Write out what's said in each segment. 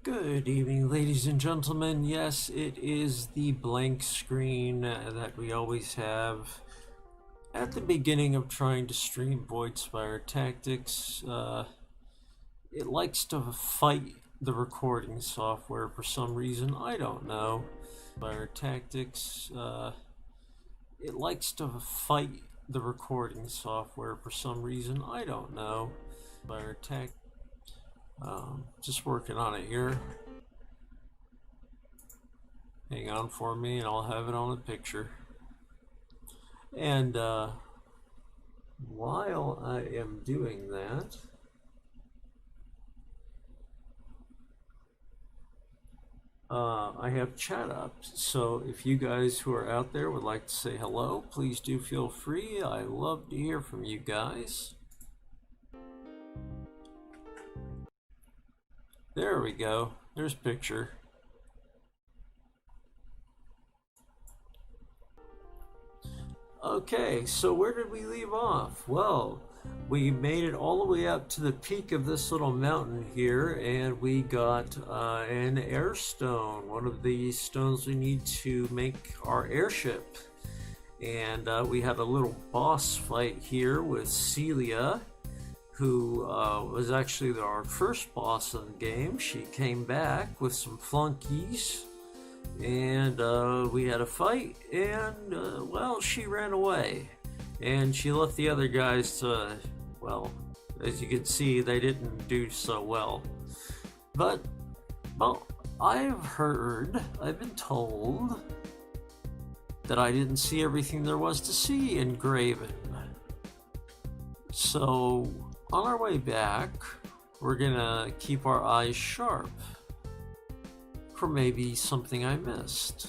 Good evening, ladies and gentlemen. Yes, it is the blank screen that we always have at the beginning of trying to stream Voidspire Tactics. It likes to fight the recording software for some reason. I don't know. Voidspire Tactics. It likes to fight the recording software for some reason. I don't know. Voidspire Tactics. Just working on it here. Hang on for me and I'll have it on the picture. And while I am doing that, I have chat up. So if you guys who are out there would like to say hello, please do feel free. I love to hear from you guys. There we go. There's picture. Okay, so where did we leave off? Well, we made it all the way up to the peak of this little mountain here, and we got an air stone, one of the stones we need to make our airship. And we had a little boss fight here with Celia, who was actually our first boss in the game. She came back with some flunkies, and we had a fight, and well, she ran away. And she left the other guys to, well, as you can see, they didn't do so well. But, well, I've been told that I didn't see everything there was to see in Graven. So, on our way back, we're gonna keep our eyes sharp for maybe something I missed.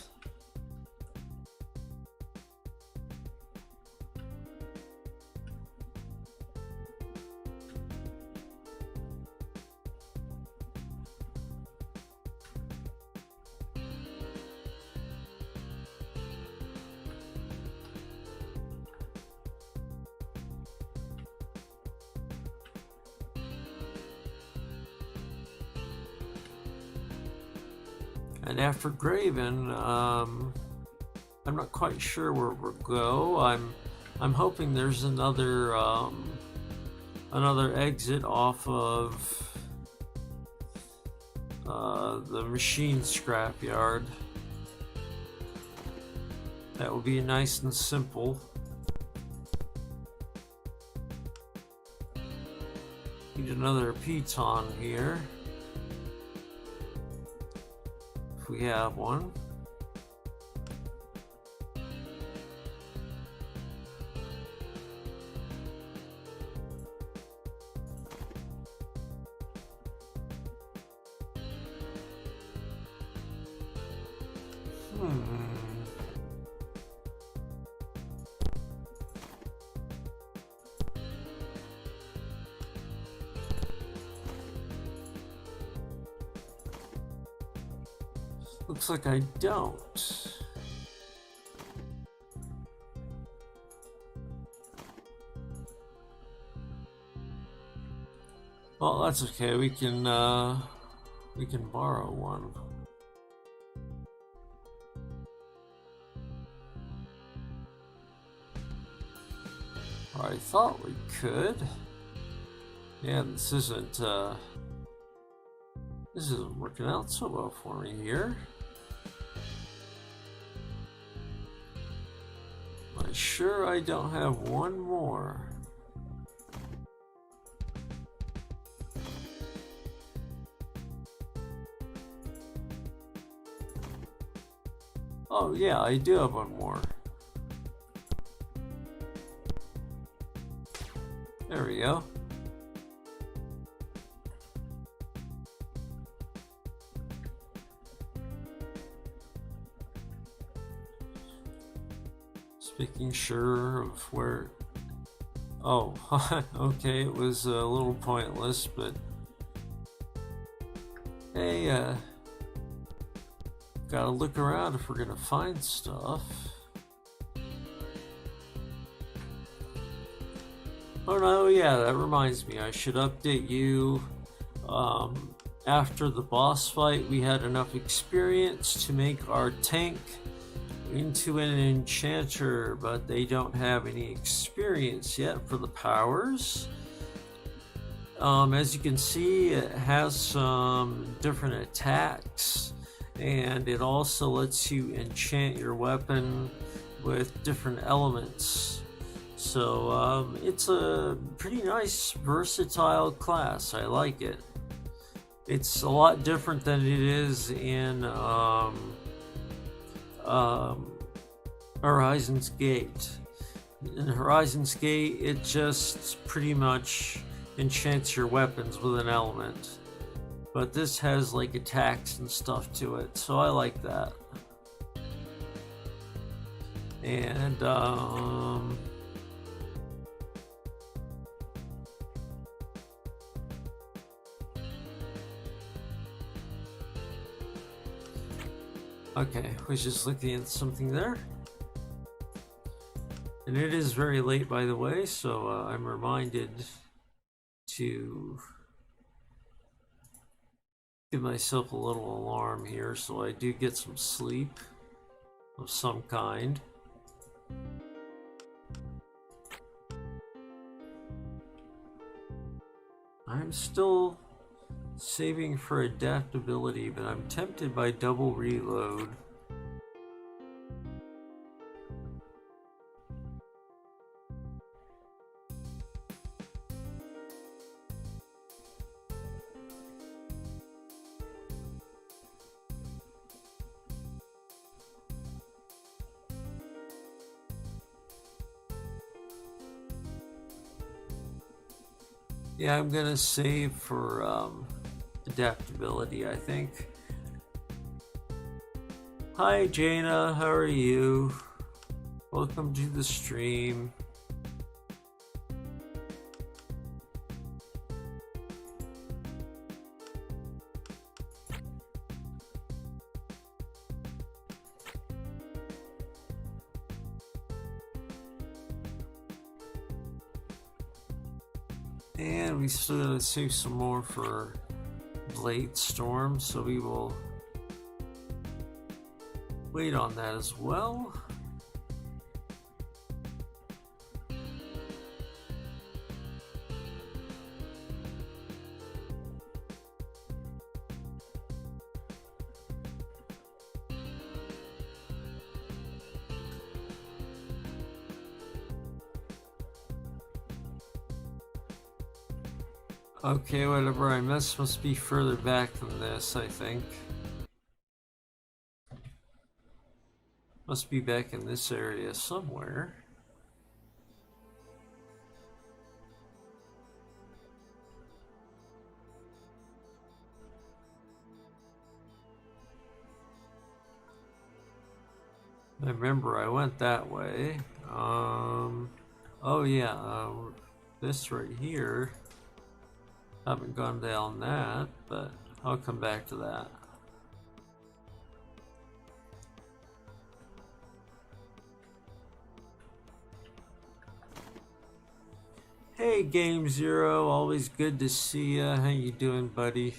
And after Graven, I'm not quite sure where we'll go. I'm hoping there's another exit off of the machine scrapyard. That will be nice and simple. Need another piton here. We have one. Looks like I don't. Well, that's okay. We can borrow one. Or I thought we could. Yeah, this isn't working out so well for me here. I'm sure I don't have one more. Oh yeah, I do have one more. There we go. Making sure of where. Oh, okay, it was a little pointless, but hey, gotta look around if we're gonna find stuff. Oh no, yeah, that reminds me, I should update you After the boss fight, we had enough experience to make our tank into an enchanter, but they don't have any experience yet for the powers. As you can see, it has some different attacks, and it also lets you enchant your weapon with different elements. So it's a pretty nice, versatile class. I like it. It's a lot different than it is in Horizon's Gate. In Horizon's Gate, it just pretty much enchants your weapons with an element. But this has like attacks and stuff to it, so I like that. And okay, I was just looking at something there. And it is very late, by the way, so I'm reminded to give myself a little alarm here so I do get some sleep of some kind. I'm still saving for adaptability, but I'm tempted by double reload. Yeah, I'm gonna save for adaptability, I think. Hi Jaina, how are you? Welcome to the stream. And we still gotta save some more for Blade Storm, so we will wait on that as well. Okay, whatever I missed must be further back than this, I think. Must be back in this area somewhere. I remember I went that way. Oh yeah, this right here. Haven't gone down that, but I'll come back to that. Hey Game Zero, always good to see ya. How you doing, buddy?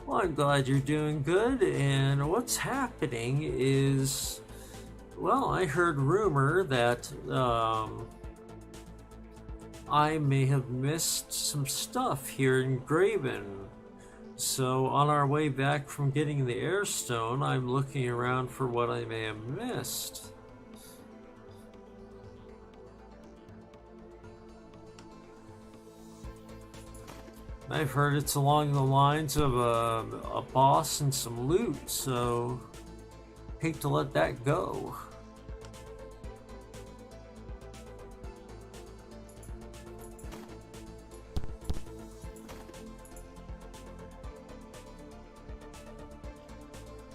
Well, I'm glad you're doing good, and what's happening is, well, I heard rumor that I may have missed some stuff here in Graven. So on our way back from getting the airstone, I'm looking around for what I may have missed. I've heard it's along the lines of a boss and some loot, so hate to let that go.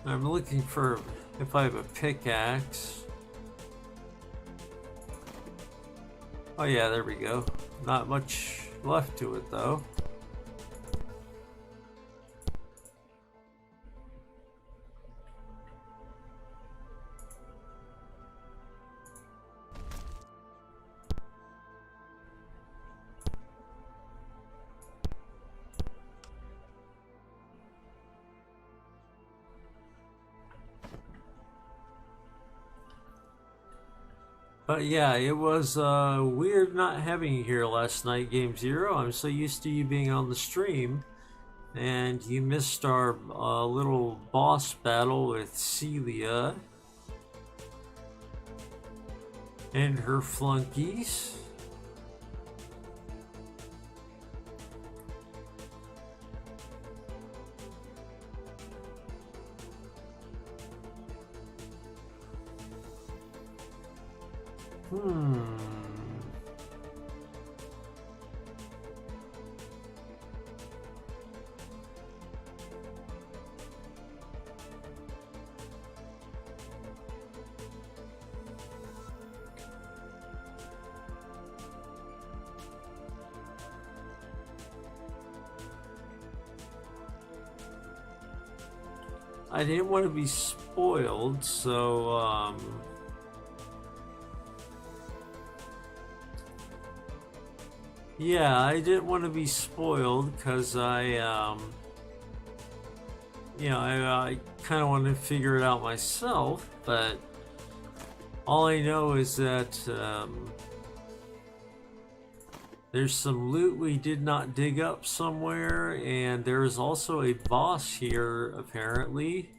I'm looking for if I have a pickaxe. Oh yeah, there we go. Not much left to it though. But yeah, it was weird not having you here last night, Game Zero. I'm so used to you being on the stream, and you missed our little boss battle with Celia and her flunkies. I didn't want to be spoiled, so yeah, I didn't want to be spoiled because I kind of wanted to figure it out myself, but all I know is that there's some loot we did not dig up somewhere, and there is also a boss here, apparently,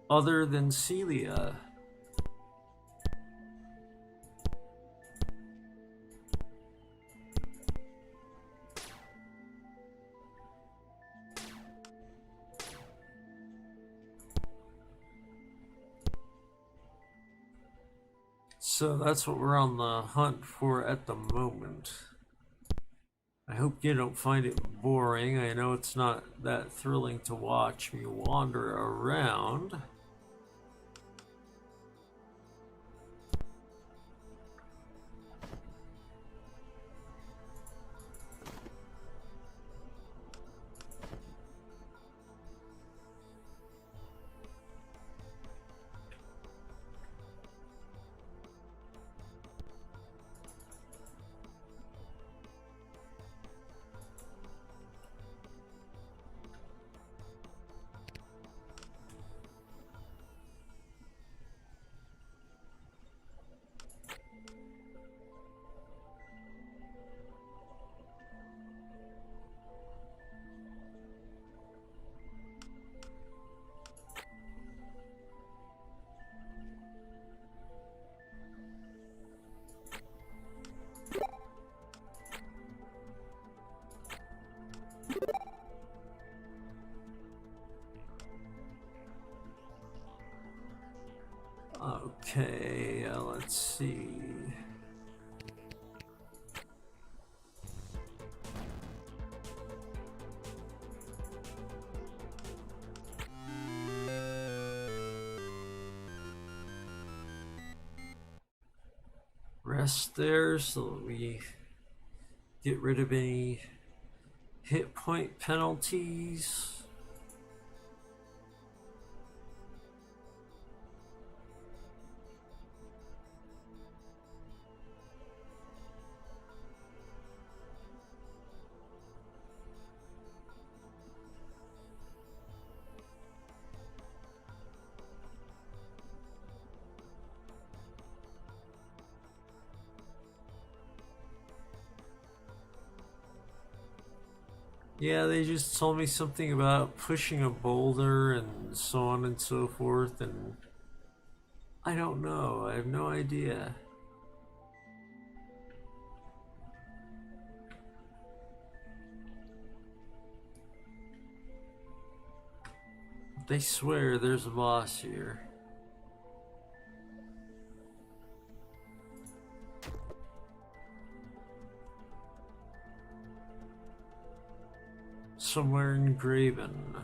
other than Celia. So that's what we're on the hunt for at the moment. I hope you don't find it boring. I know it's not that thrilling to watch me wander around. Okay, let's see. Rest there so that we get rid of any hit point penalties. Yeah, they just told me something about pushing a boulder and so on and so forth, and I don't know. I have no idea. They swear there's a boss here. Somewhere in Graven.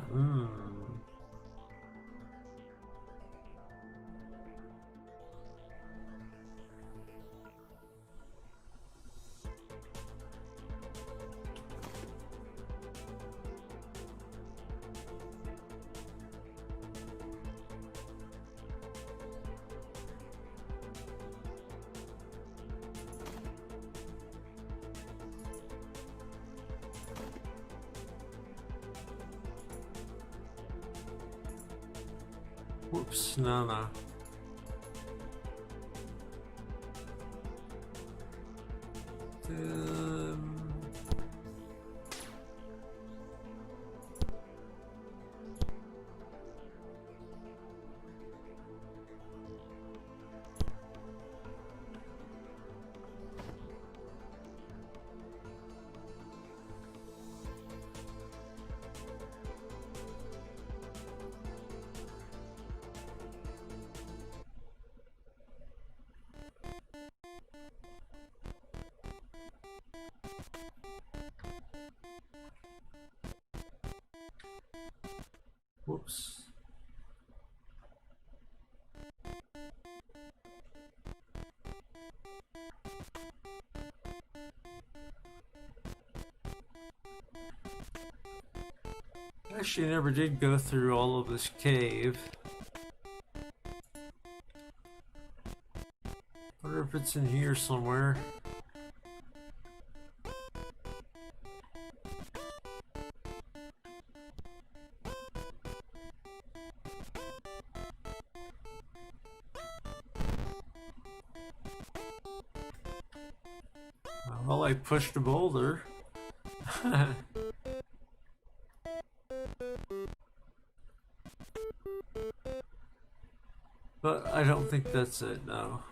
Whoops, no. Whoops. Actually, I never did go through all of this cave. Wonder if it's in here somewhere. Well, I pushed a boulder. But I don't think that's it, no.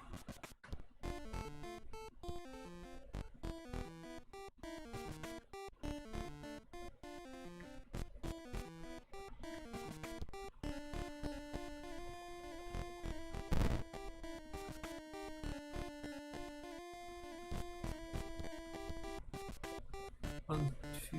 One, two.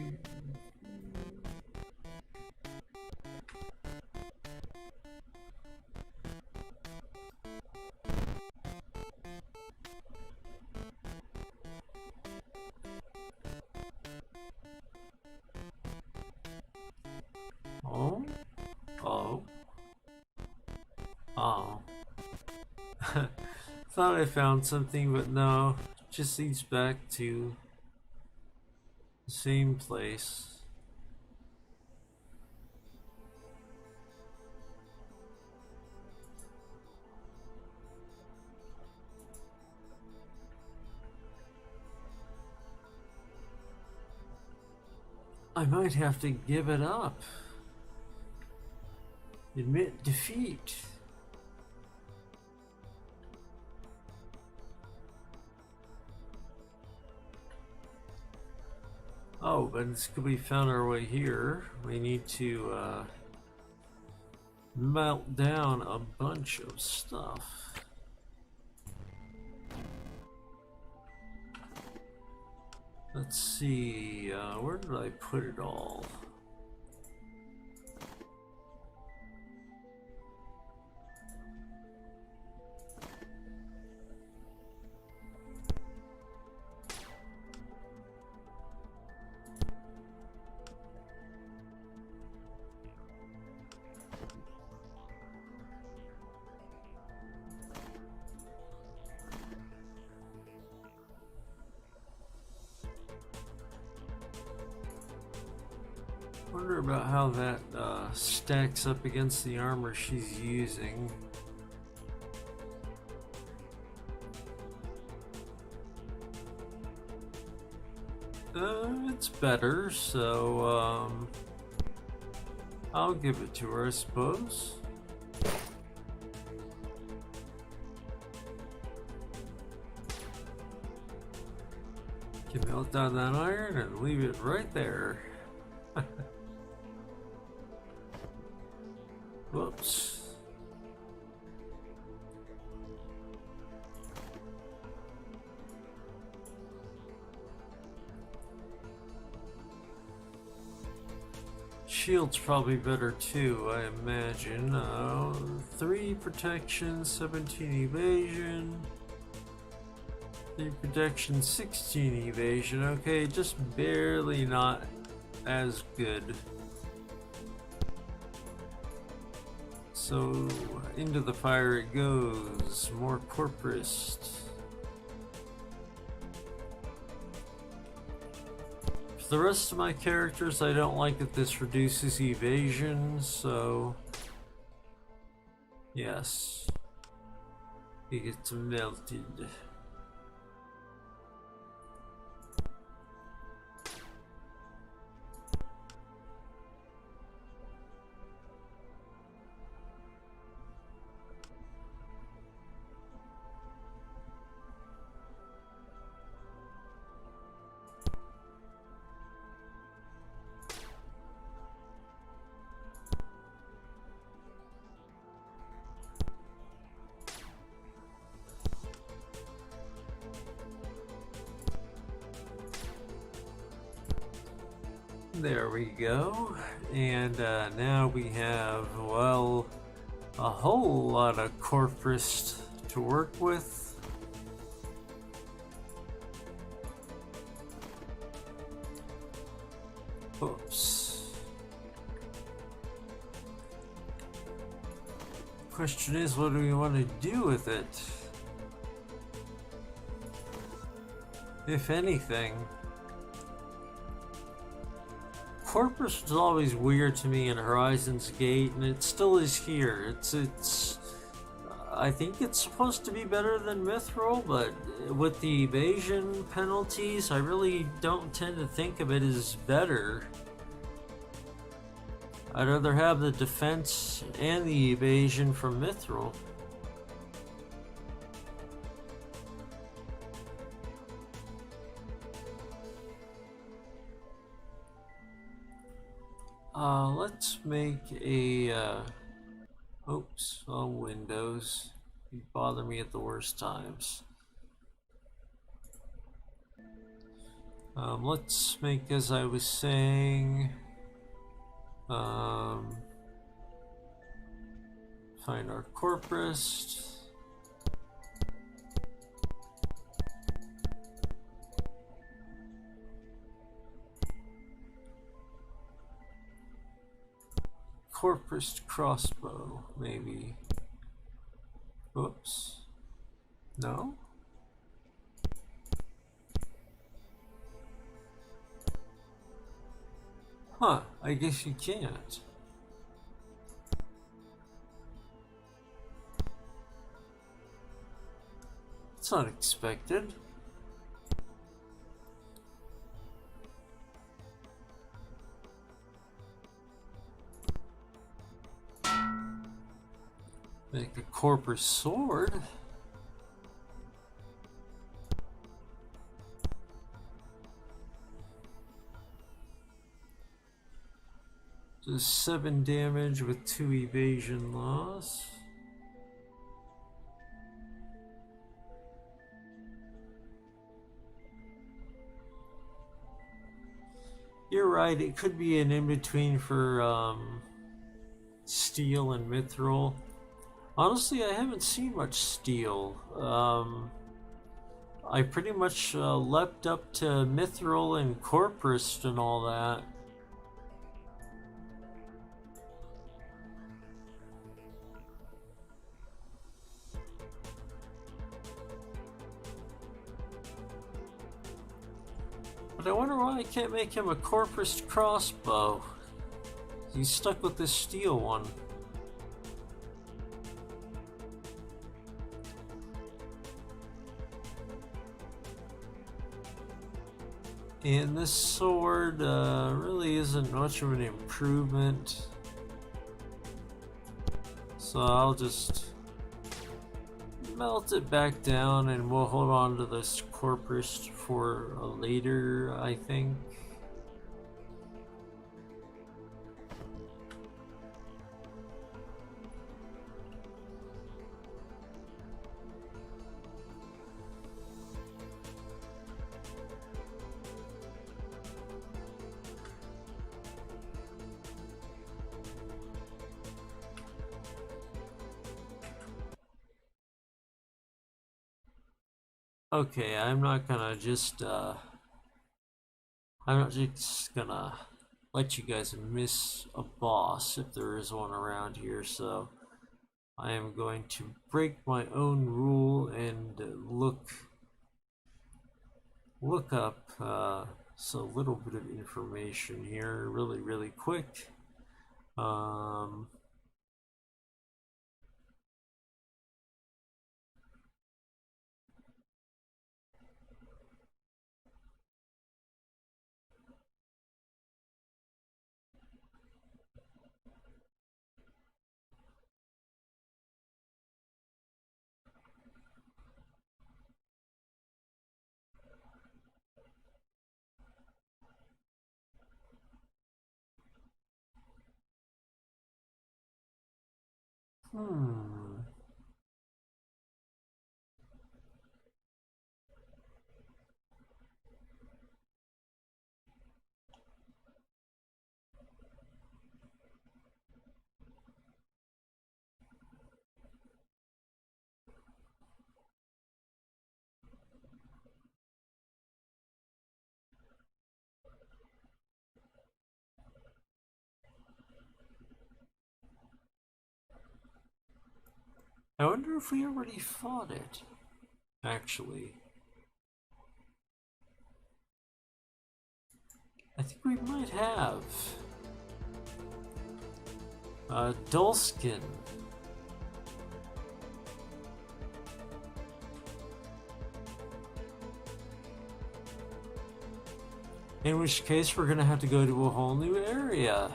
Oh? Oh? Oh. Thought I found something, but no. Just leads back to the same place. I might have to give it up. Admit defeat. Oh, but it's good we found our way here. We need to melt down a bunch of stuff. Let's see, where did I put it all? Wonder about how that stacks up against the armor she's using. It's better, so I'll give it to her, I suppose. Can melt down that iron and leave it right there. Whoops. Shield's probably better too, I imagine. 3 protection, 17 evasion. 3 protection, 16 evasion. Okay, just barely not as good. So, into the fire it goes. More corpus. For the rest of my characters, I don't like that this reduces evasion, so yes, it gets melted. There we go, and now we have, well, a whole lot of corpus to work with. Oops. Question is, what do we want to do with it? If anything. Corpus was always weird to me in Horizon's Gate, and it still is here. I think it's supposed to be better than Mithril, but with the evasion penalties, I really don't tend to think of it as better. I'd rather have the defense and the evasion from Mithril. Let's make a, oops, Windows. You bother me at the worst times. Let's make, as I was saying, find our corpus. Corpus crossbow, maybe. Oops. No? Huh, I guess you can't. It's unexpected. Make a corpus sword. Does 7 damage with 2 evasion loss. You're right, it could be an in-between for steel and mithril. Honestly, I haven't seen much steel. I pretty much leapt up to mithril and corpus and all that. But I wonder why I can't make him a corpus crossbow. He's stuck with this steel one. And this sword really isn't much of an improvement. So I'll just melt it back down and we'll hold on to this corpus for later, I think. Okay, I'm not just gonna let you guys miss a boss if there is one around here, so I am going to break my own rule and look up so a little bit of information here really quick. Hmm. I wonder if we already fought it, actually. I think we might have. Dulskin. In which case, we're gonna have to go to a whole new area.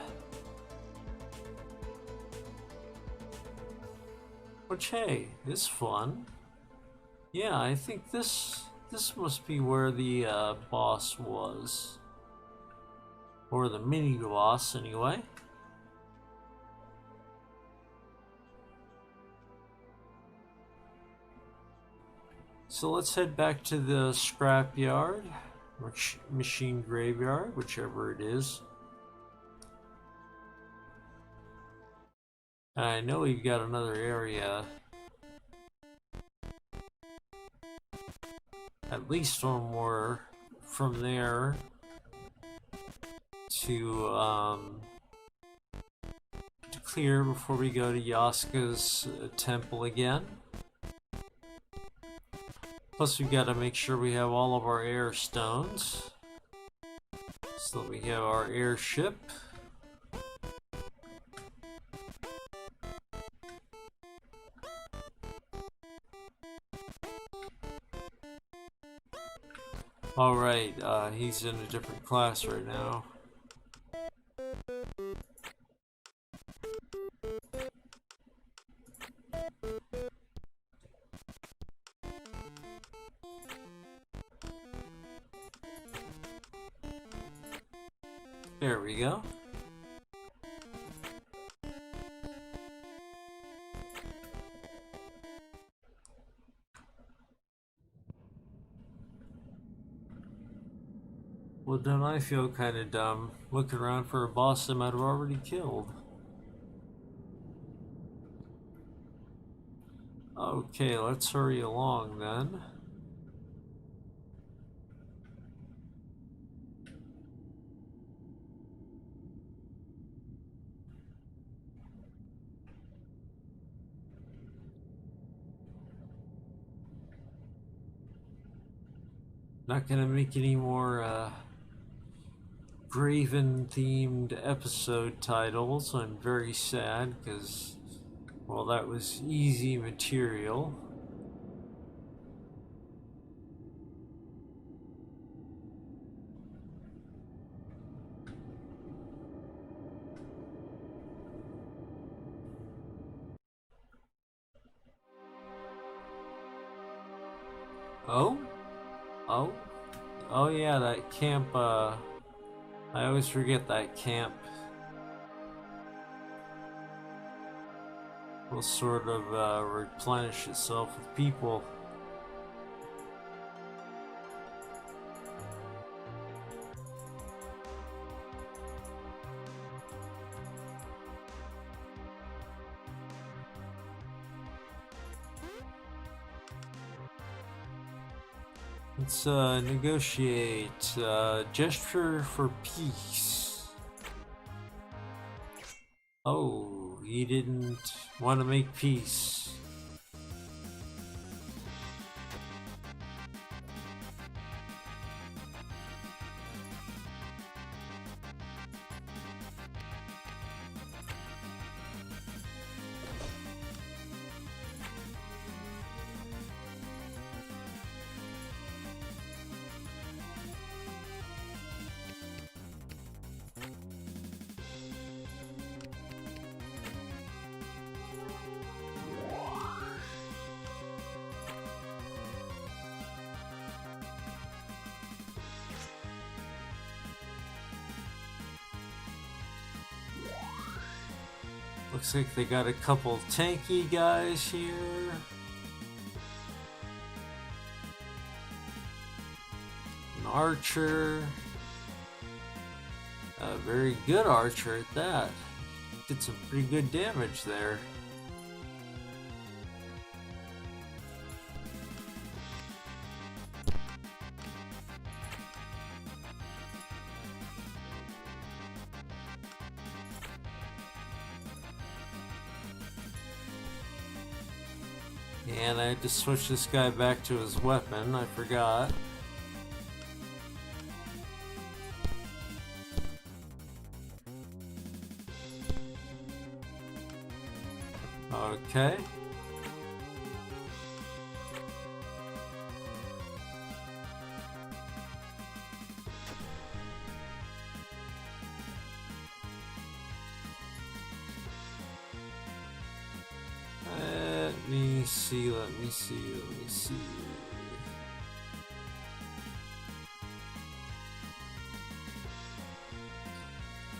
Which, hey, is fun. Yeah, I think this must be where the boss was. Or the mini boss, anyway. So let's head back to the Scrapyard, or machine graveyard, whichever it is. I know we've got another area. At least one more from there to clear before we go to Yaska's temple again. Plus we've got to make sure we have all of our air stones so that we have our airship. Alright, he's in a different class right now. There we go. Well, don't I feel kind of dumb looking around for a boss I might have already killed. Okay, let's hurry along then. Not gonna make any more Graven themed episode titles. I'm very sad because, well, that was easy material. Oh? Oh? Oh yeah, that camp, I always forget that camp will sort of replenish itself with people. Let's negotiate. Gesture for peace. Oh, he didn't want to make peace. Looks like they got a couple tanky guys here. An archer. A very good archer at that. Did some pretty good damage there. And I had to switch this guy back to his weapon, I forgot. Okay. Let me see.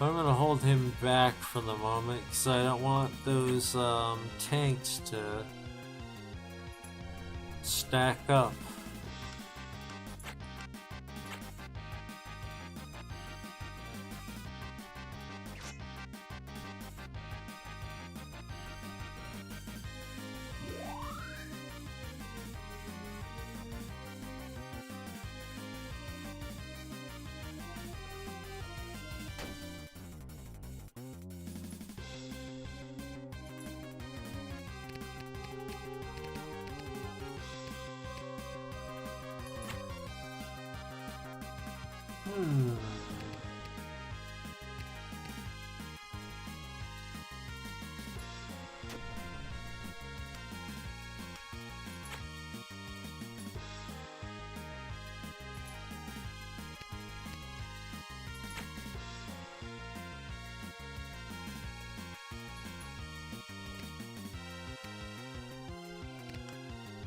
I'm gonna hold him back for the moment because I don't want those tanks to stack up.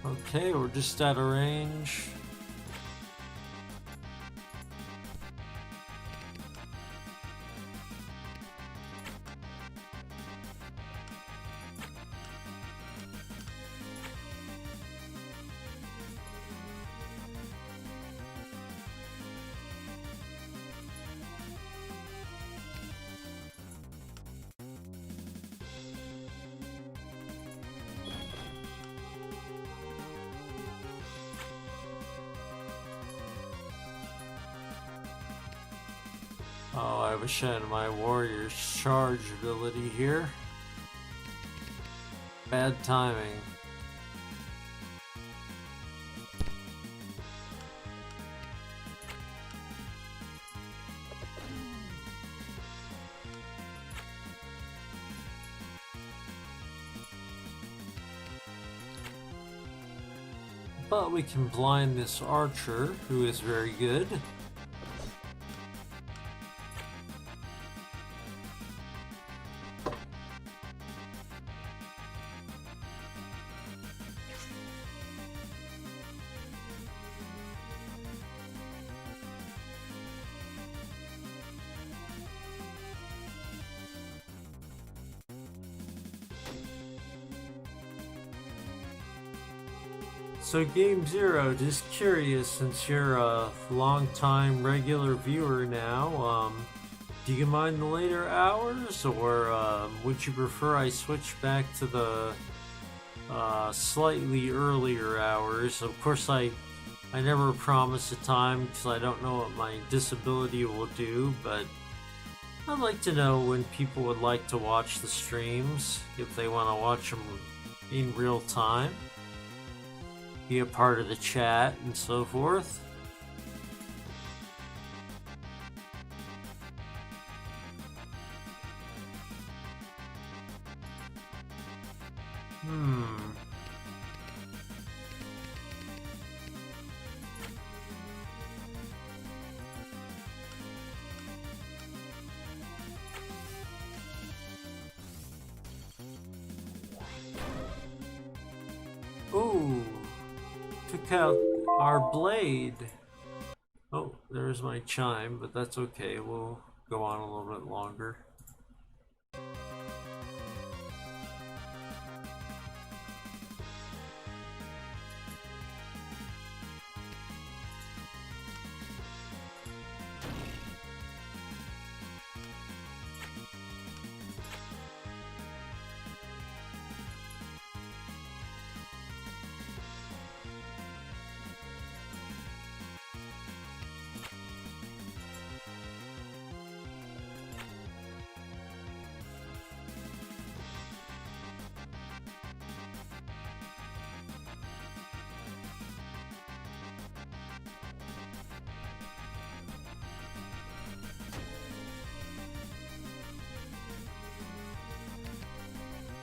Okay, we're just out of range. Oh, I wish I had my warrior's charge ability here. Bad timing. But we can blind this archer, who is very good. So Game Zero, just curious, since you're a long-time regular viewer now, do you mind the later hours, or would you prefer I switch back to the slightly earlier hours? Of course, I never promise a time because I don't know what my disability will do, but I'd like to know when people would like to watch the streams, if they want to watch them in real time, be a part of the chat and so forth. Ooh, took out our blade. Oh, there's my chime, but that's okay. We'll go on a little bit longer.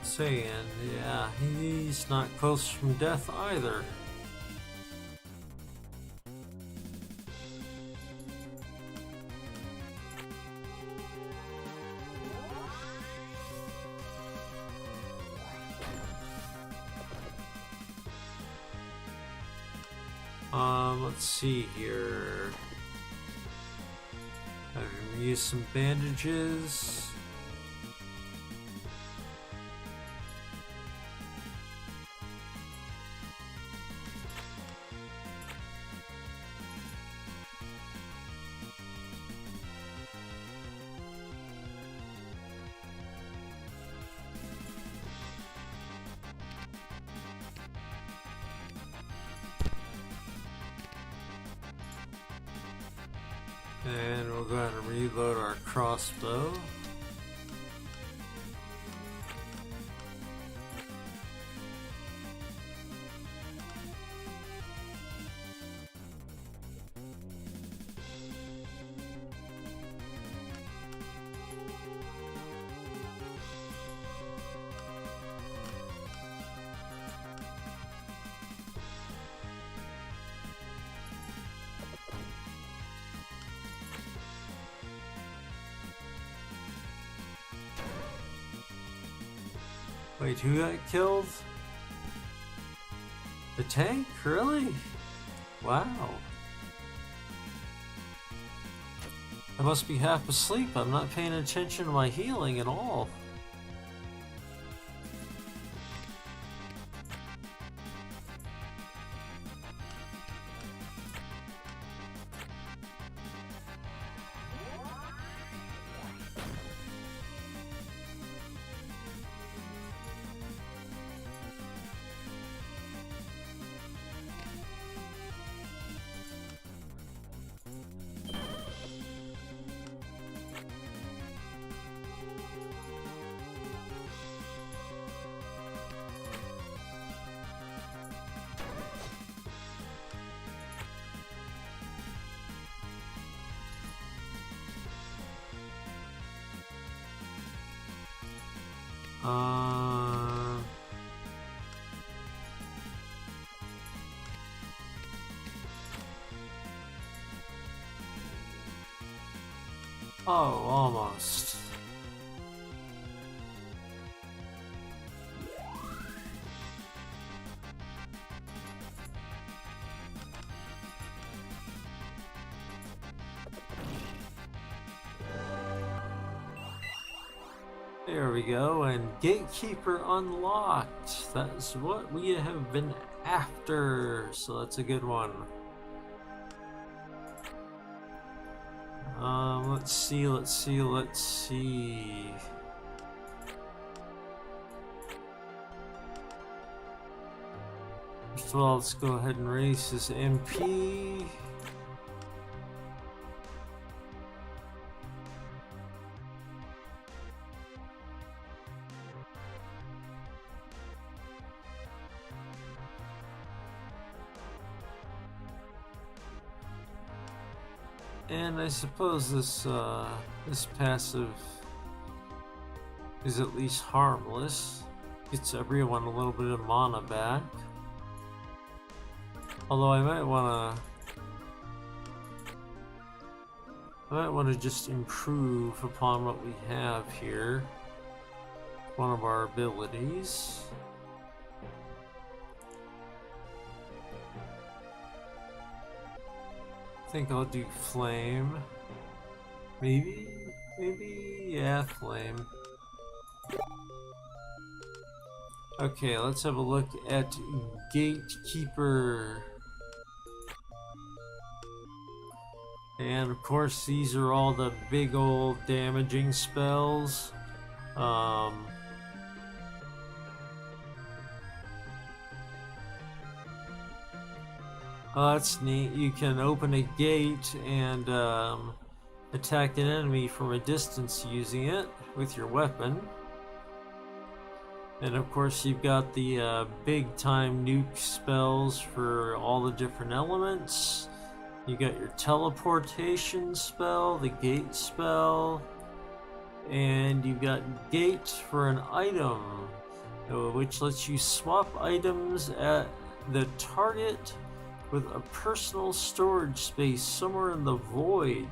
Saying, yeah, he's not close from death either. Let's see here. I'm gonna use some bandages. And we'll go ahead and reload our crossbow. Wait, who got killed? The tank? Really? Wow. I must be half asleep. I'm not paying attention to my healing at all. Oh, almost. There we go, and Gatekeeper unlocked. That's what we have been after, so that's a good one. Let's see. First of all, let's go ahead and raise this MP. And I suppose this passive is at least harmless. Gets everyone a little bit of mana back. Although I might wanna just improve upon what we have here. One of our abilities. I think I'll do flame. Maybe, yeah, flame. Okay, let's have a look at Gatekeeper. And of course, these are all the big old damaging spells. Oh, that's neat. You can open a gate and attack an enemy from a distance using it with your weapon. And of course you've got the big time nuke spells for all the different elements. You got your teleportation spell, the gate spell, and you've got gate for an item, which lets you swap items at the target with a personal storage space somewhere in the void.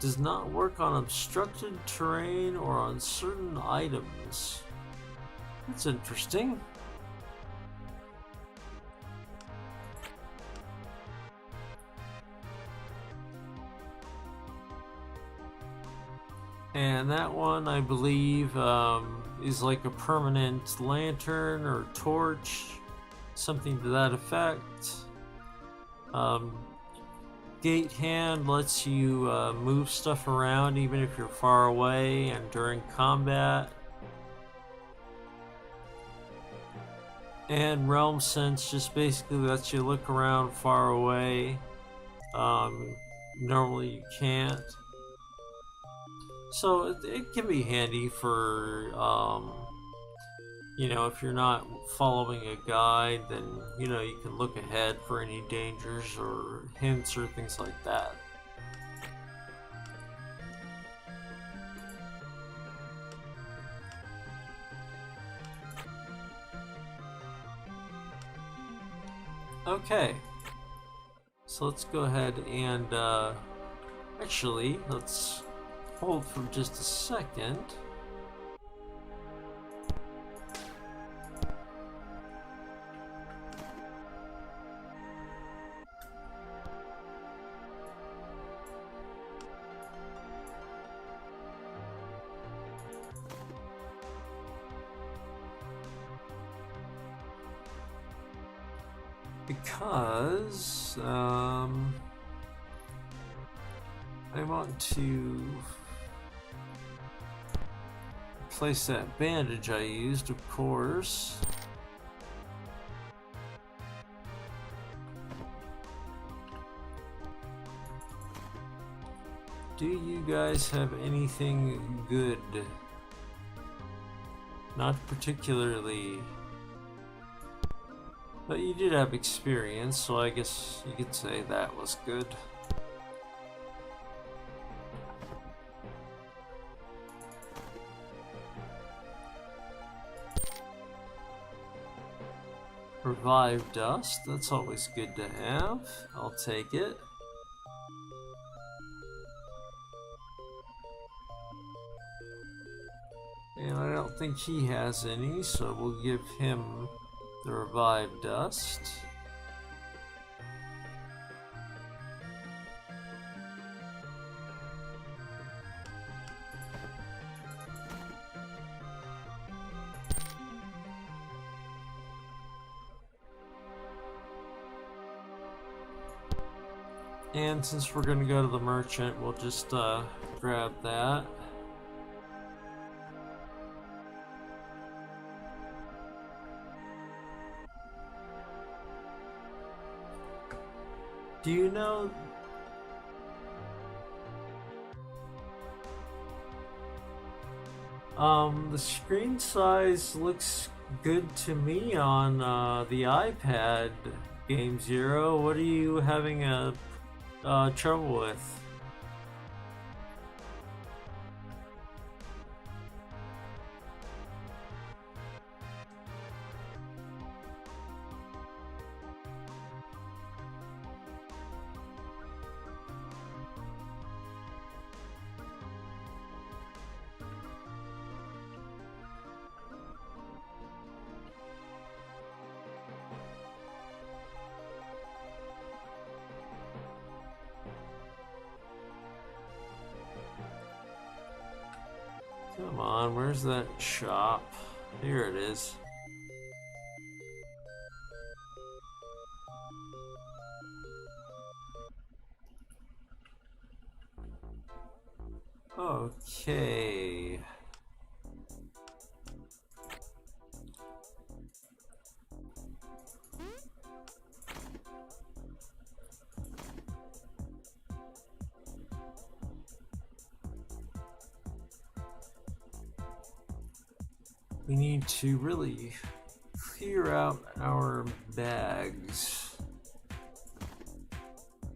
Does not work on obstructed terrain or on certain items. That's interesting. And that one, I believe, is like a permanent lantern or torch, something to that effect. Gate hand lets you move stuff around even if you're far away and during combat. And Realm Sense just basically lets you look around far away. Normally you can't. So it can be handy for, you know, if you're not following a guide, then, you know, you can look ahead for any dangers or hints or things like that. Okay, so let's go ahead and actually let's hold for just a second. Because I want to replace that bandage I used, of course. Do you guys have anything good? Not particularly. But you did have experience, so I guess you could say that was good. Revive dust, that's always good to have. I'll take it. And I don't think he has any, so we'll give him the revive dust. And since we're gonna go to the merchant, we'll just grab that. Do you know? The screen size looks good to me on the iPad, Game Zero. What are you having trouble with? Come on, where's that shop? Here it is. Okay. We need to really clear out our bags.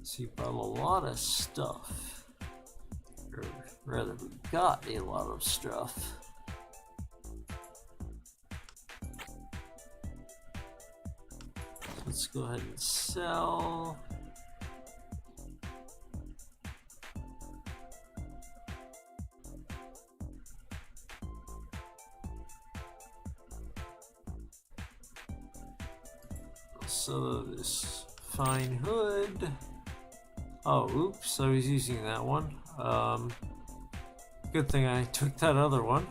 So you brought a lot of stuff. Or rather, we got a lot of stuff. So let's go ahead and sell. So this fine hood. Oh, oops, I was using that one. Good thing I took that other one.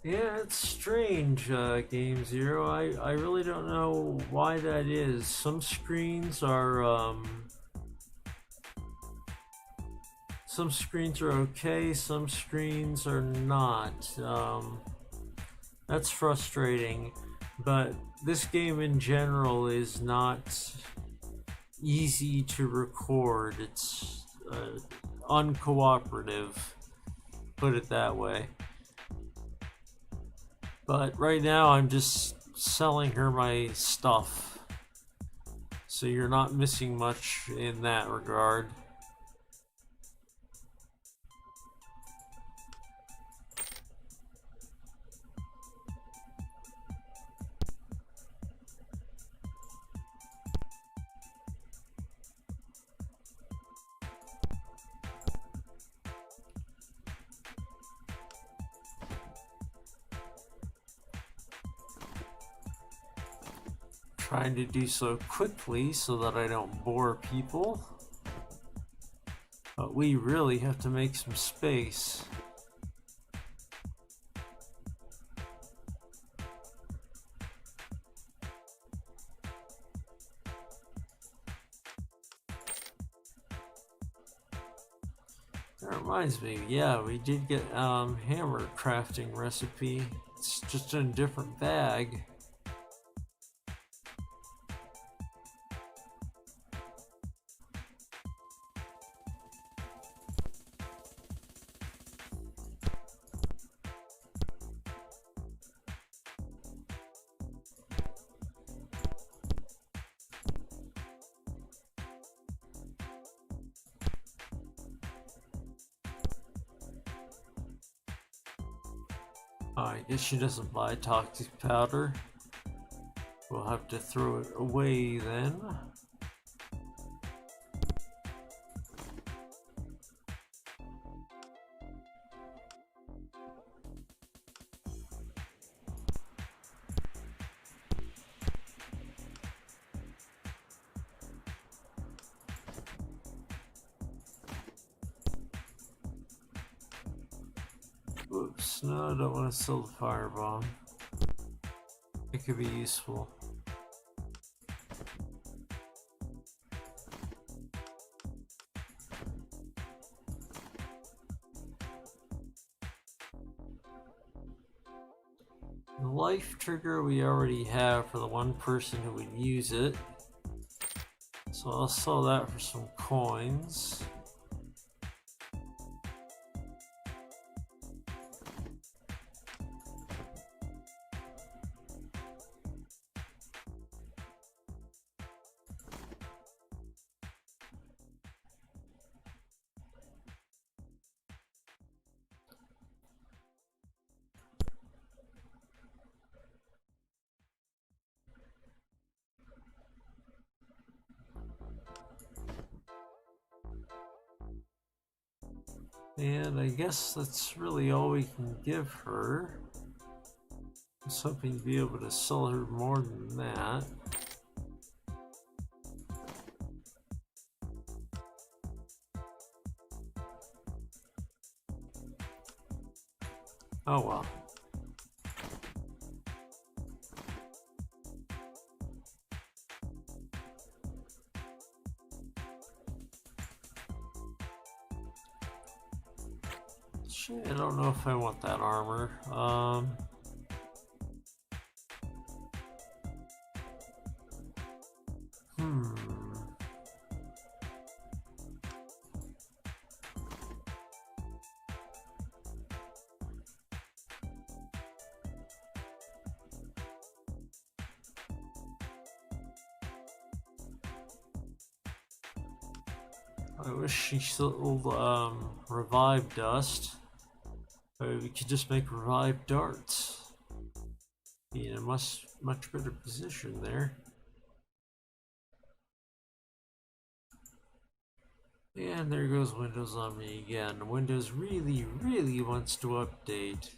Yeah, it's strange, Game Zero. I really don't know why that is. Some screens are okay, some screens are not. That's frustrating, but this game in general is not easy to record. It's uncooperative, put it that way. But right now I'm just selling her my stuff, so you're not missing much in that regard. Trying to do so quickly so that I don't bore people. But we really have to make some space. That reminds me, yeah, we did get hammer crafting recipe. It's just in a different bag. I guess she doesn't buy toxic powder. We'll have to throw it away then. Whoops, no, I don't want to sell the firebomb. It could be useful. The life trigger we already have for the one person who would use it. So I'll sell that for some coins. And I guess that's really all we can give her. I was hoping to be able to sell her more than that. Oh well. Shit, I don't know if I want that armor. I wish she sold revive dust. We could just make revive darts. Be in a much better position there. And there goes Windows on me again. Windows really wants to update.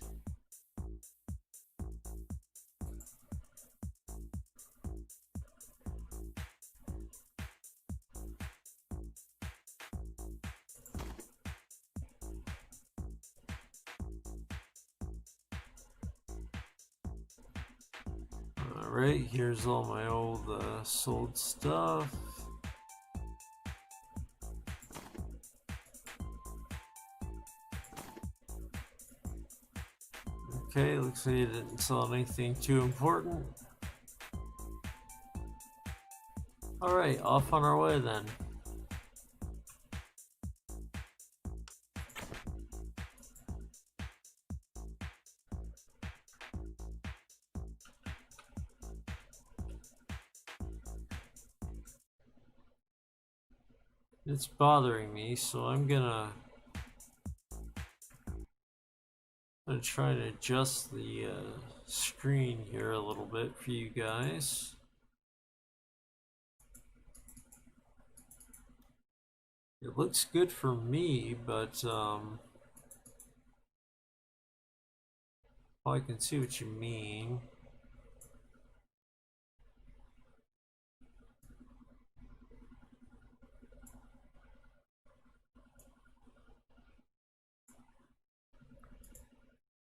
Alright, here's all my old sold stuff. Okay, looks like I didn't sell anything too important. Alright, off on our way then. It's bothering me, so I'm gonna try to adjust the screen here a little bit for you guys. It looks good for me, but I can see what you mean.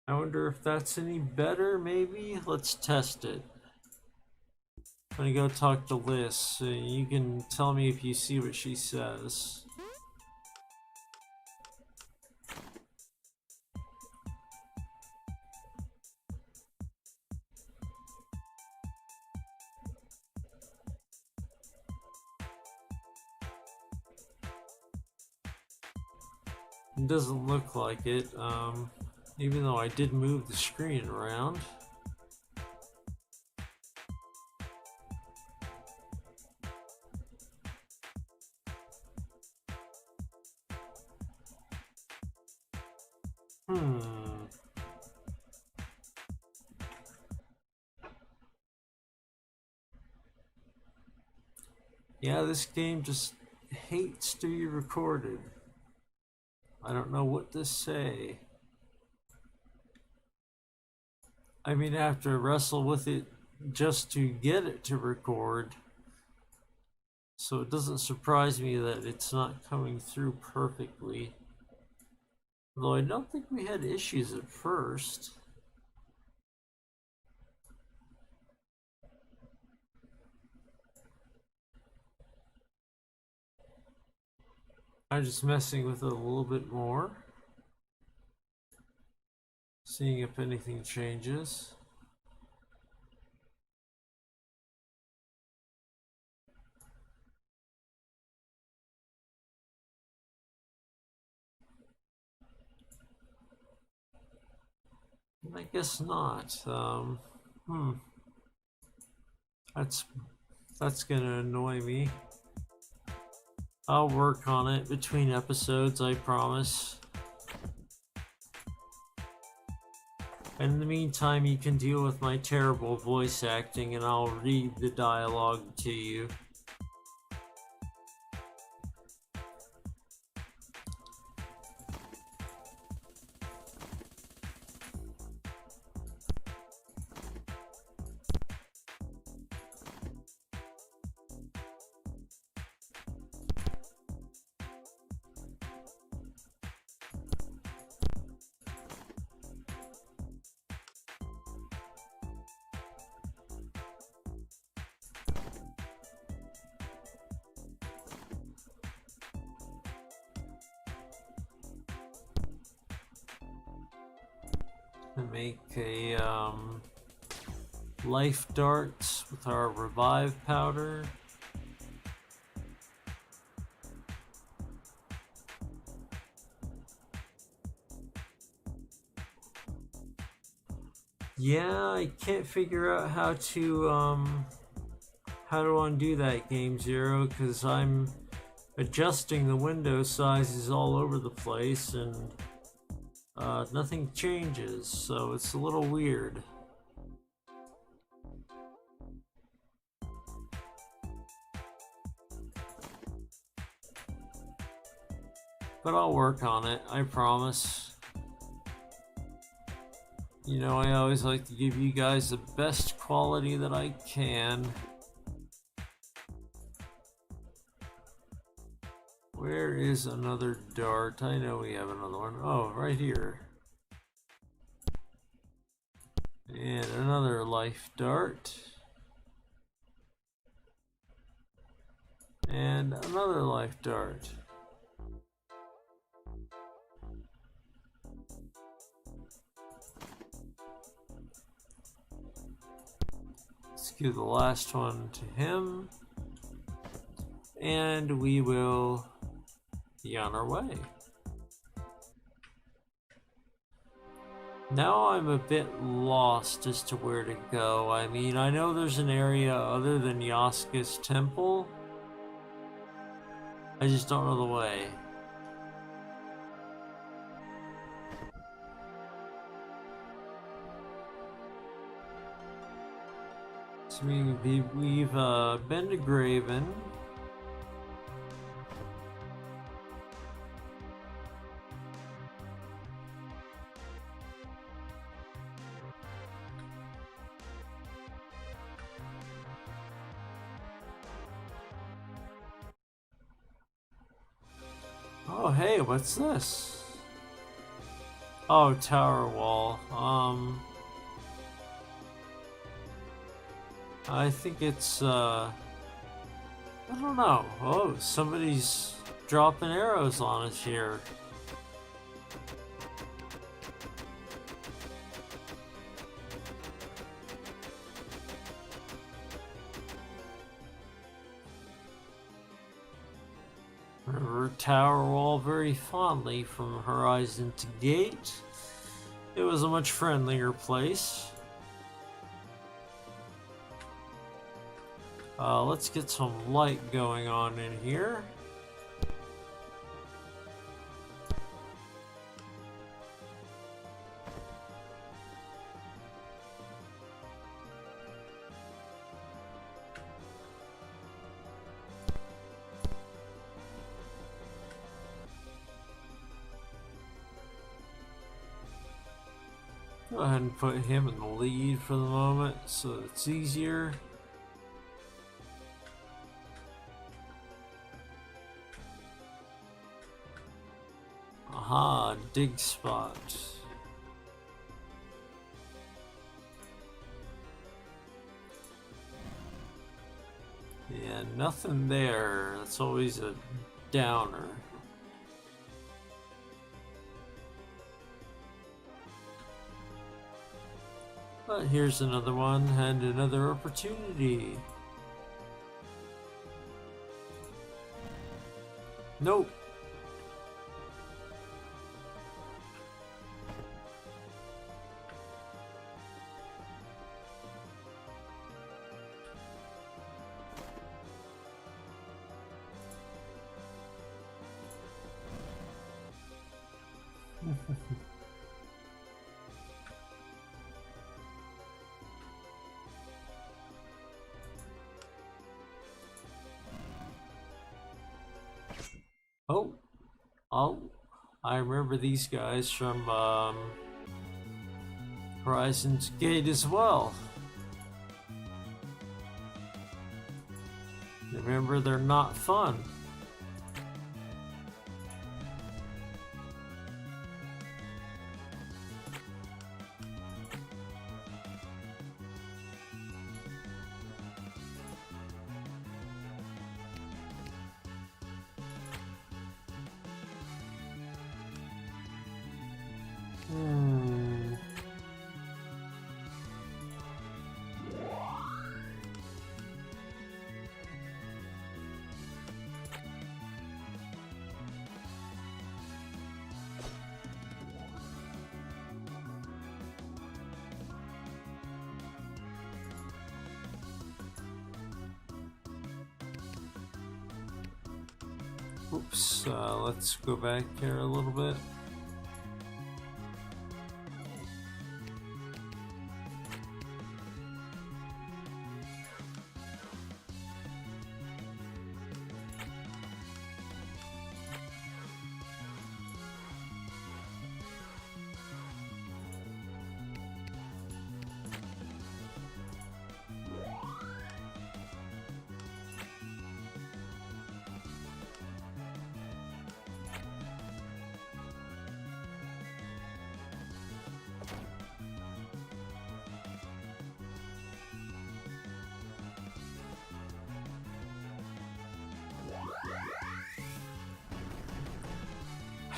I wonder if that's any better, maybe? Let's test it. I'm gonna go talk to Liz, so you can tell me if you see what she says. It doesn't look like it, even though I did move the screen around. Yeah, this game just hates to be recorded. I don't know what to say. I mean, I have to wrestle with it just to get it to record. So it doesn't surprise me that it's not coming through perfectly. Though I don't think we had issues at first. I'm just messing with it a little bit more. Seeing if anything changes. I guess not. That's gonna annoy me. I'll work on it between episodes, I promise. In the meantime, you can deal with my terrible voice acting and I'll read the dialogue to you. And make a life dart with our revive powder. Yeah, I can't figure out how to undo that, Game Zero, because I'm adjusting the window sizes all over the place and nothing changes, so it's a little weird. But I'll work on it, I promise. You know, I always like to give you guys the best quality that I can. Where is another dart? I know we have another one. Oh, right here. And another life dart. And another life dart. Let's give the last one to him. And we will be on our way. Now I'm a bit lost as to where to go. I mean, I know there's an area other than Yaska's temple. I just don't know the way. So we've been to Graven. Oh, hey, what's this? Oh, tower wall. I think it's, I don't know. Oh, somebody's dropping arrows on us here. Remember tower wall very fondly from Horizon to Gate. It was a much friendlier place. Let's get some light going on in here. Go ahead and put him in the lead for the moment so it's easier. Aha, dig spot. Yeah, nothing there. That's always a downer. But here's another one and another opportunity. Nope. Oh, I remember these guys from Horizon's Gate as well. Remember, they're not fun. Oops, let's go back here a little bit.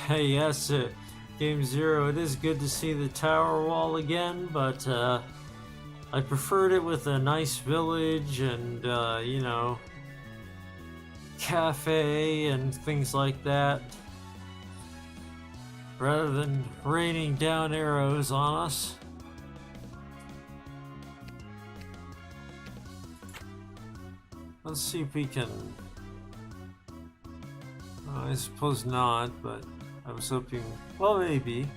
Hey, yes, Game Zero, it is good to see the tower wall again, but I preferred it with a nice village and, you know, cafe and things like that, rather than raining down arrows on us. Let's see if we can... I suppose not, but I was hoping... Well, maybe.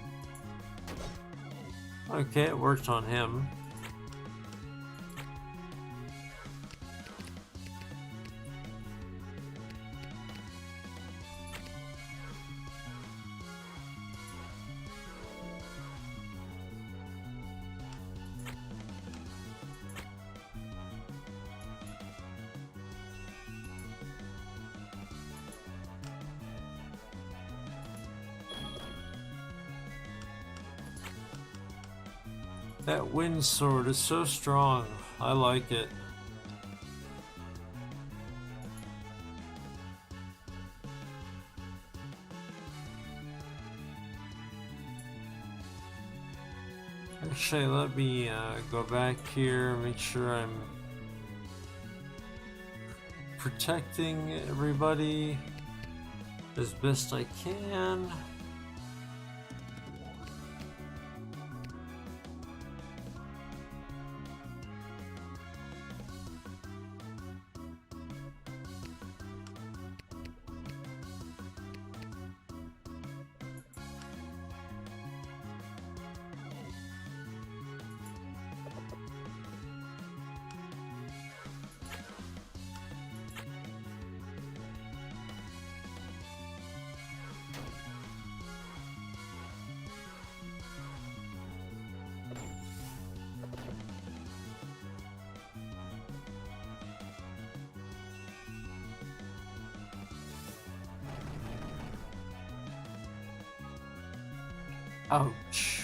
Okay, it worked on him. That wind sword is so strong. I like it. Actually, let me go back here, make sure I'm protecting everybody as best I can. Ouch.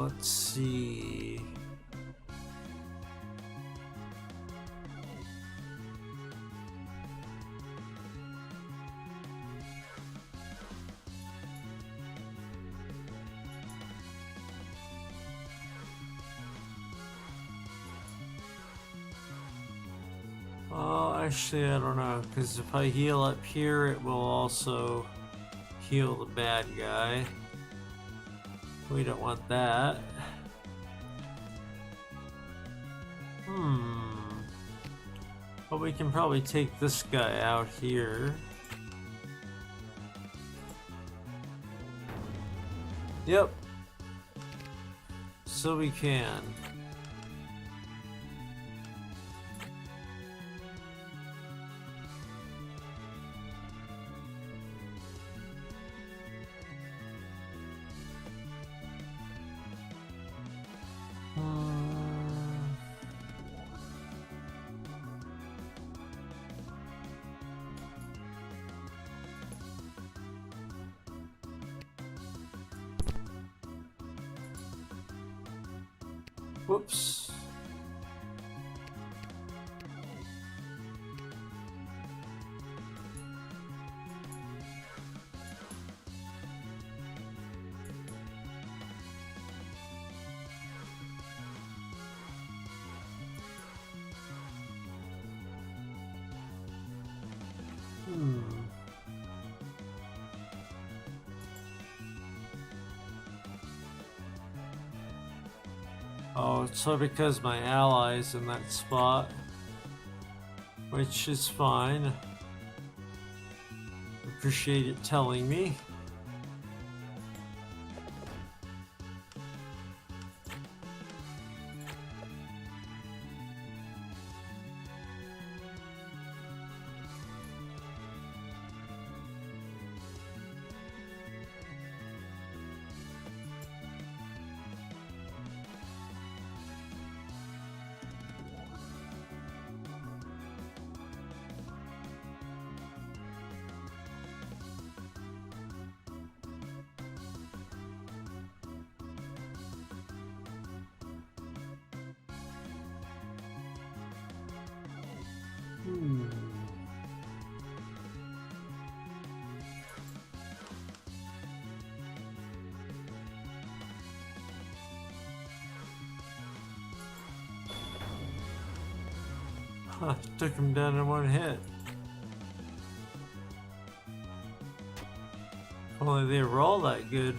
Let's see. Actually, I don't know, because if I heal up here, it will also heal the bad guy. We don't want that. But we can probably take this guy out here. Yep. So we can. Whoops. Oh, so because my ally's in that spot, which is fine. Appreciate it telling me. Took him down in one hit. If only they were all that good.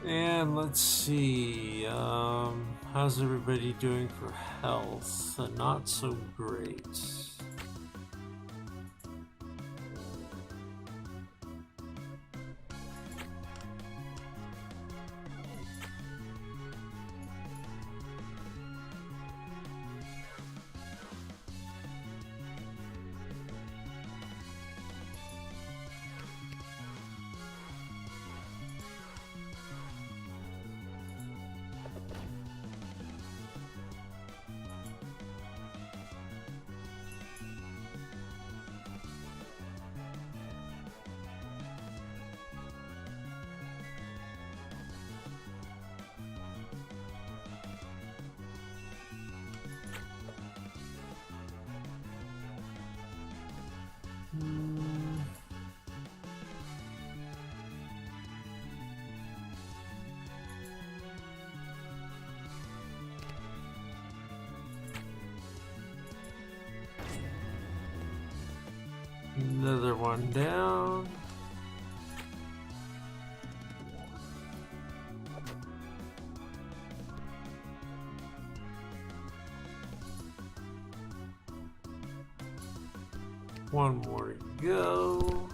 And let's see, how's everybody doing for health? Not so great. Another one down. One more to go.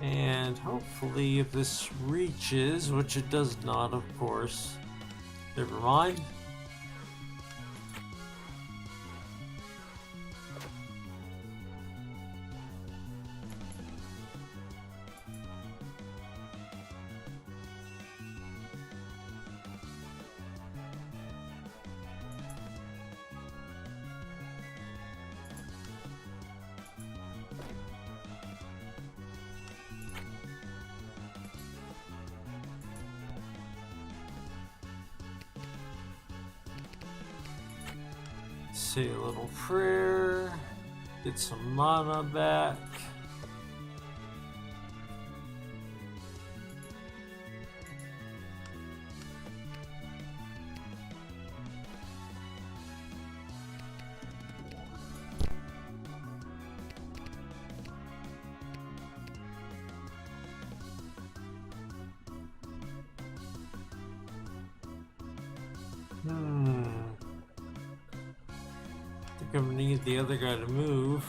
And hopefully if this reaches, which it does not, of course, never mind. Say a little prayer, get some mana back. I'm gonna need the other guy to move.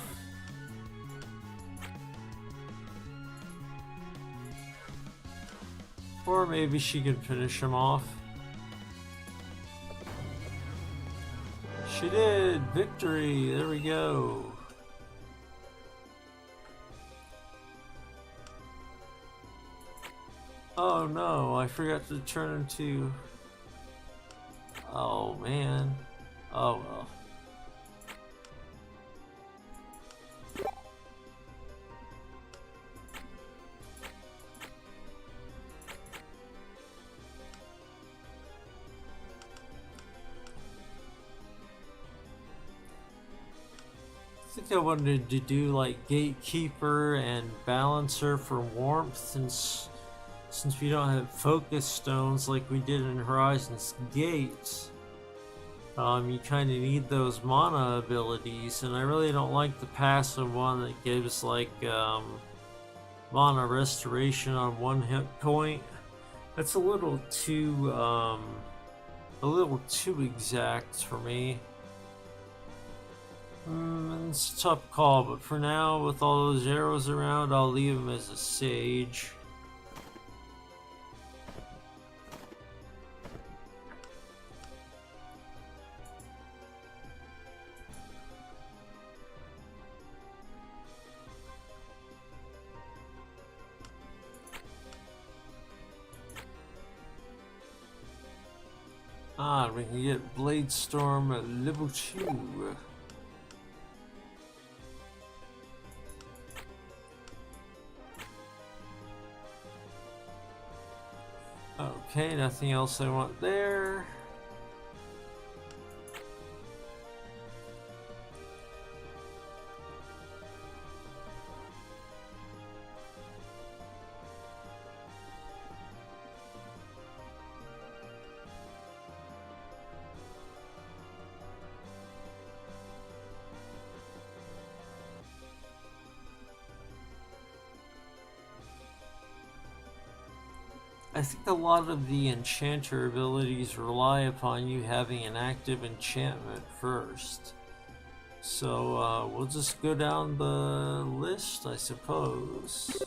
Or maybe she can finish him off. She did! Victory! There we go. Oh no, I forgot to turn into... Oh man. Oh well. I think I wanted to do like Gatekeeper and Balancer for warmth since we don't have focus stones like we did in Horizon's Gate. You kind of need those mana abilities, and I really don't like the passive one that gives like mana restoration on one hit point. That's a little too exact for me. It's a tough call, but for now, with all those arrows around, I'll leave him as a sage. We can get Blade Storm at level 2. Okay, nothing else I want there. I think a lot of the enchanter abilities rely upon you having an active enchantment first. So we'll just go down the list, I suppose,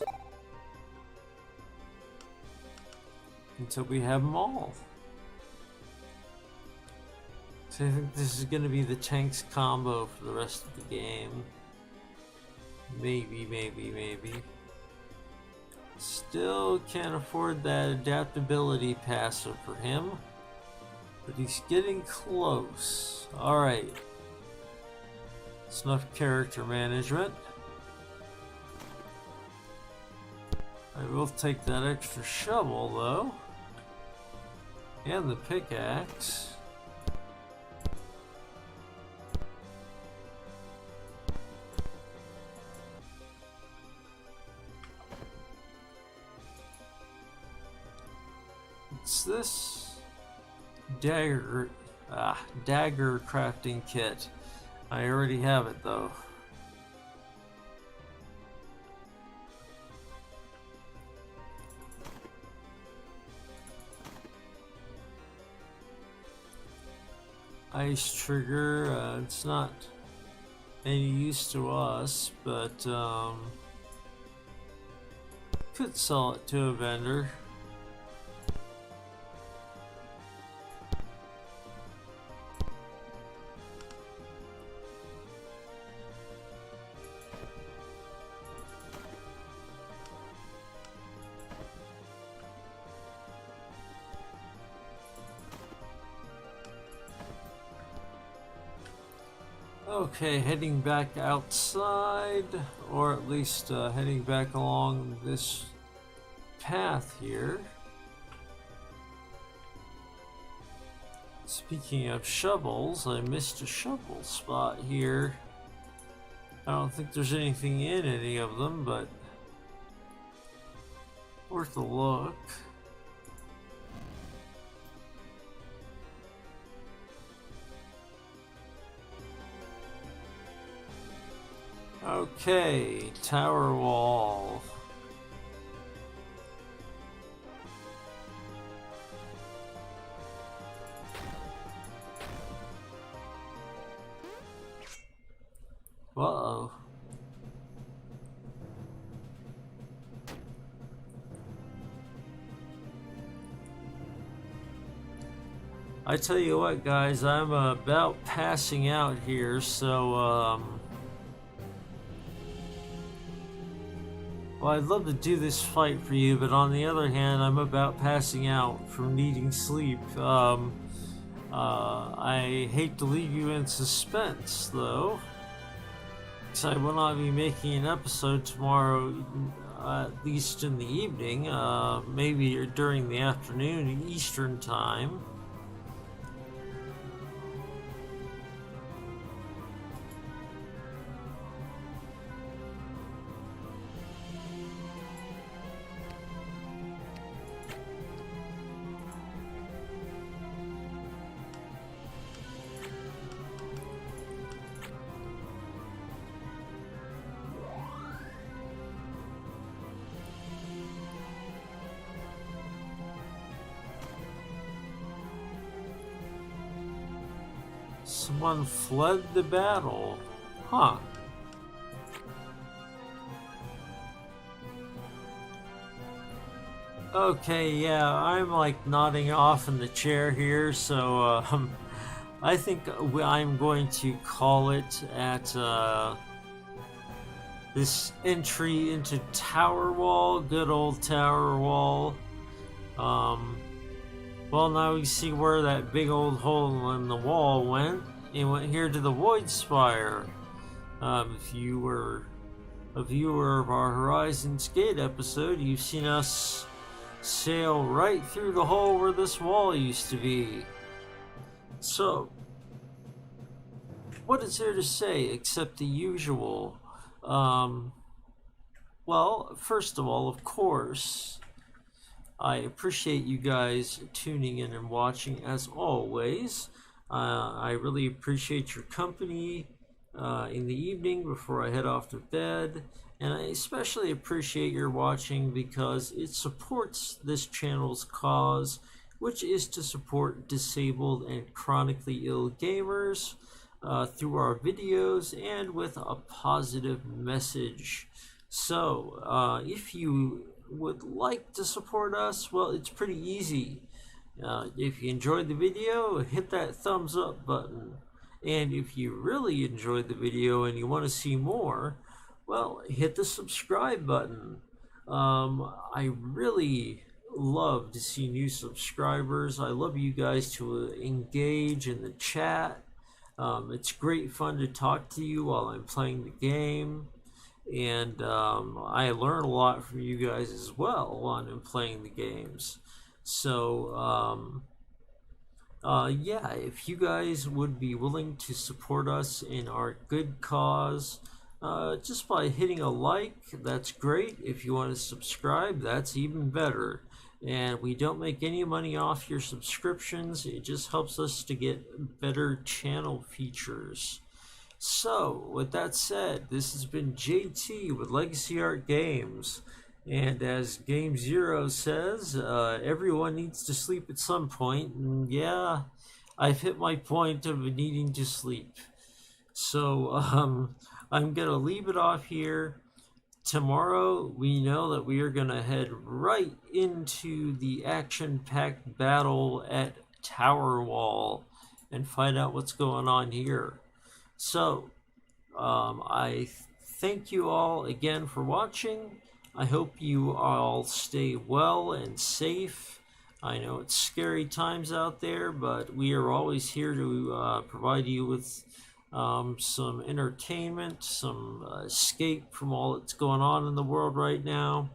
until we have them all. So I think this is going to be the tanks combo for the rest of the game. Maybe. Still can't afford that adaptability passive for him, but he's getting close. Alright. It's enough character management. I will take that extra shovel though. And the pickaxe. What's this? Dagger crafting kit. I already have it though. Ice trigger, it's not any use to us, but could sell it to a vendor. Okay, heading back outside, or at least heading back along this path here. Speaking of shovels, I missed a shovel spot here. I don't think there's anything in any of them, but worth a look. Okay, tower wall. Uh-oh. I tell you what, guys, I'm about passing out here, so well, I'd love to do this fight for you, but on the other hand, I'm about passing out from needing sleep. I hate to leave you in suspense, though, because I will not be making an episode tomorrow, at least in the evening, maybe during the afternoon, Eastern time. Someone fled the battle. Huh. Okay, yeah, I'm like nodding off in the chair here, so I think I'm going to call it at this entry into Tower Wall, good old Tower Wall. Well, now we see where that big old hole in the wall went. It went here to the Voidspire. If you were a viewer of our Horizons Gate episode, you've seen us sail right through the hole where this wall used to be. So, what is there to say except the usual? Well, first of all, of course, I appreciate you guys tuning in and watching as always. I really appreciate your company in the evening before I head off to bed, And I especially appreciate your watching because it supports this channel's cause, which is to support disabled and chronically ill gamers through our videos and with a positive message. So, if you would like to support us, well, it's pretty easy. If you enjoyed the video, hit that thumbs up button. And if you really enjoyed the video and you want to see more, well, hit the subscribe button. I really love to see new subscribers. I love you guys to engage in the chat. It's great fun to talk to you while I'm playing the game. And I learn a lot from you guys as well while I'm playing the games. So, yeah, if you guys would be willing to support us in our good cause, just by hitting a like, that's great. If you want to subscribe, that's even better. And we don't make any money off your subscriptions. It just helps us to get better channel features. So, with that said, this has been JT with Legacy Art Games. And as Game Zero says, everyone needs to sleep at some point. And yeah, I've hit my point of needing to sleep. So, I'm going to leave it off here. Tomorrow, we know that we are going to head right into the action-packed battle at Tower Wall and find out what's going on here. So, I thank you all again for watching. I hope you all stay well and safe. I know it's scary times out there, but we are always here to provide you with some entertainment, some escape from all that's going on in the world right now.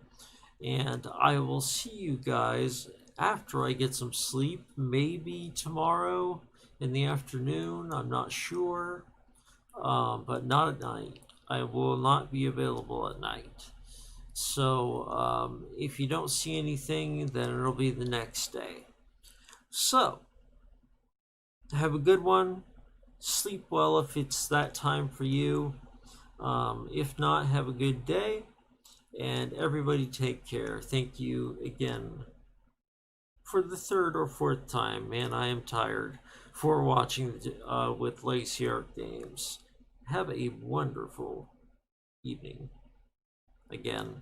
And I will see you guys after I get some sleep, maybe tomorrow in the afternoon, I'm not sure, but not at night. I will not be available at night. So if you don't see anything, then it'll be the next day. So, have a good one. Sleep well if it's that time for you. If not, have a good day. And everybody take care. Thank you again for the third or fourth time. Man, I am tired for watching with Legacy Art Games. Have a wonderful evening. Again.